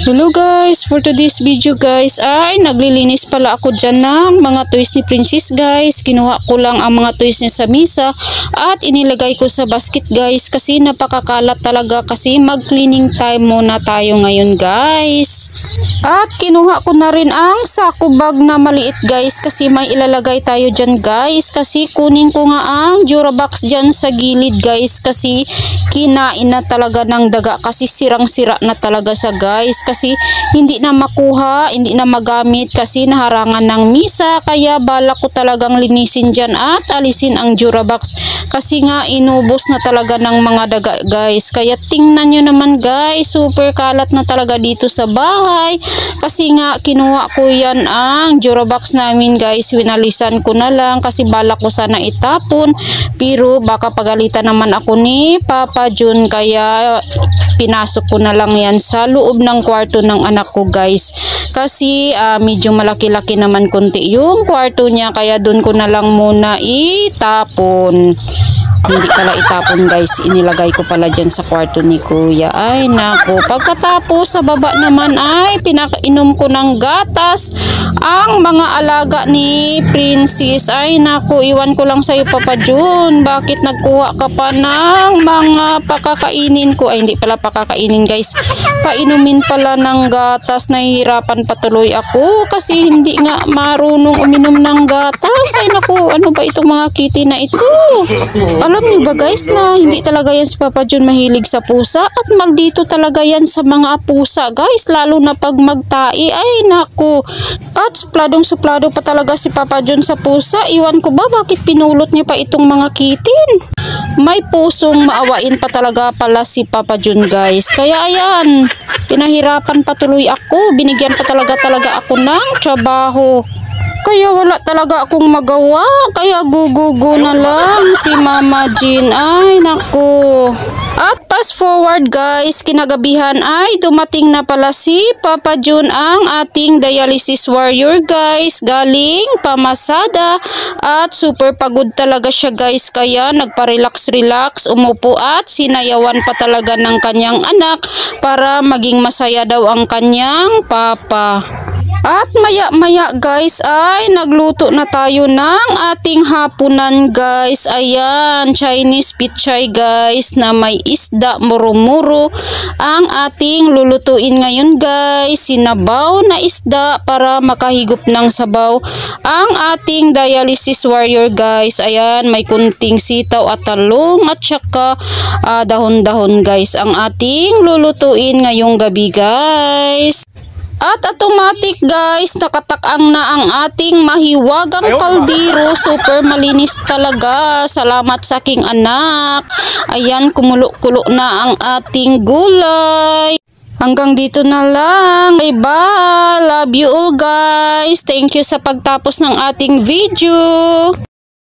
Hello guys, for today's video guys ay naglilinis pala ako dyan ng mga toys ni Princess guys. Kinuha ko lang ang mga toys niya sa misa at inilagay ko sa basket guys kasi napakakalat talaga, kasi mag cleaning time muna tayo ngayon guys. At kinuha ko na rin ang sako bag na maliit guys kasi may ilalagay tayo dyan guys, kasi kunin ko nga ang Durabox dyan sa gilid guys kasi kinain na talaga ng daga, kasi sirang-sira na talaga sa guys, kasi hindi na makuha, hindi na magamit kasi naharangan ng misa. Kaya balak ko talagang linisin dyan at alisin ang Durabox kasi nga inubos na talaga ng mga daga guys. Kaya tingnan nyo naman guys, super kalat na talaga dito sa bahay kasi nga kinuha ko yan ang Durabox namin guys. Winalisan ko na lang kasi balak ko sana itapon, pero baka pagalitan naman ako ni Papa Jun, kaya pinasok ko na lang yan sa loob ng kwarto ng anak ko guys, kasi medyo malaki-laki naman konti yung kwarto niya, kaya doon ko na lang muna itapon. Hindi pala itapon guys, inilagay ko pala dyan sa kwarto ni kuya. Ay nako, pagkatapos sa baba naman ay pinakainom ko ng gatas ang mga alaga ni Princess. Ay nako, iwan ko lang sa'yo Papa Jun, bakit nagkuha ka pa ng mga pakakainin ko? Ay hindi pala pakakainin guys, painumin pala ng gatas. Nahihirapan patuloy ako kasi hindi nga marunong uminom ng gatas. Ay nako, ano ba itong mga kitty na ito? Alam niyo ba guys na hindi talaga yan si Papa Jun mahilig sa pusa, at maldito talaga yan sa mga pusa guys, lalo na pag magtai. Ay naku, at supladong-suplado pa talaga si Papa Jun sa pusa. Iwan ko ba bakit pinulot niya pa itong mga kitten. May pusong maawain pa talaga pala si Papa Jun guys, kaya ayan, pinahirapan patuloy ako, binigyan pa talaga ako ng trabaho. Kaya wala talaga akong magawa, kaya gugugo na lang si Mama Jean. Ay naku. At fast forward guys, kinagabihan ay dumating na pala si Papa Jun, ang ating dialysis warrior guys, galing pamasada, at super pagod talaga siya guys, kaya nagpa-relax, umupo at sinayawan pa talaga ng kanyang anak para maging masaya daw ang kanyang papa. At maya guys ay nagluto na tayo ng ating hapunan guys. Ayan, Chinese pichay guys na may isda, muro-muro ang ating lulutuin ngayon guys. Sinabaw na isda para makahigop ng sabaw ang ating dialysis warrior guys. Ayan, may kunting sitaw at talong at saka dahon-dahon guys ang ating lulutuin ngayong gabi guys. At automatic guys, nakataang na ang ating mahiwagang kaldero. Super malinis talaga. Salamat sa aking anak. Ayan, kumulo-kulo na ang ating gulay. Hanggang dito na lang. Bye-bye. Love you all guys. Thank you sa pagtapos ng ating video.